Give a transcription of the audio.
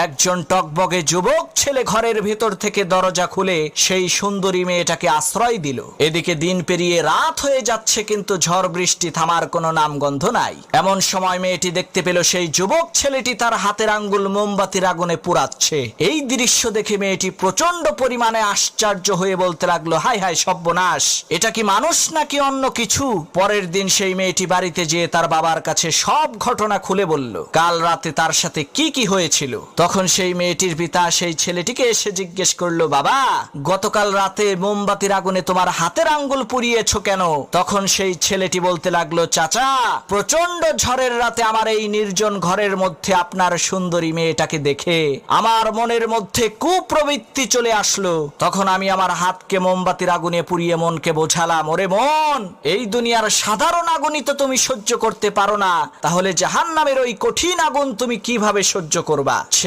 একজন টকবগে যুবক ছেলে ঘরের ভেতর থেকে দরজা খুলে সেই সুন্দরী মেয়েটাকে আশ্রয় দিল। এদিকে দিন পেরিয়ে রাত হয়ে যাচ্ছে, কিন্তু ঝড় বৃষ্টি থামার কোনো নামগন্ধ নাই। এমন সময় মেয়েটি দেখতে পেল সেই যুবক ছেলেটি তার হাতের আঙ্গুল মোমবাতির আগুনে পুড়াচ্ছে। এই দৃশ্য দেখে মেয়েটি প্রচন্ড পরিমাণে আশ্চর্য হয়ে বলতে লাগলো, হায় হায় সর্বনাশ, এটা কি মানুষ নাকি অন্য কিছু? পরের দিন সেই মেয়েটি বাড়িতে যেয়ে তার বাবার কাছে সব ঘটনা খুলে বলল, কাল রাতে তার সাথে কি কি হয়েছিল। তখন সেই মেয়েটির পিতা সেই ছেলেটিকে এসে জিজ্ঞেস করলো, বাবা, গতকাল রাতে মোমবাতির আগুনে তোমার হাতের আঙ্গুল পুড়িয়েছো কেন? তখন সেই ছেলেটি বলতে লাগলো, চাচা, প্রচন্ড ঝড়ের রাতে আমার এই নির্জন ঘরের মধ্যে আপনার সুন্দরী মেয়েটাকে দেখে আমার মনের মধ্যে কুপ্রবৃত্তি চলে আসলো। তখন আমি আমার হাতকে মোমবাতির আগুনে পুড়িয়ে মনকে বোঝালাম, ওরে মন, এই দুনিয়ার সাধারণ আগুনই তো তুমি সহ্য করতে পারো না, তাহলে জাহান্নামের ওই কঠিন আগুন তুমি কিভাবে সহ্য করবা?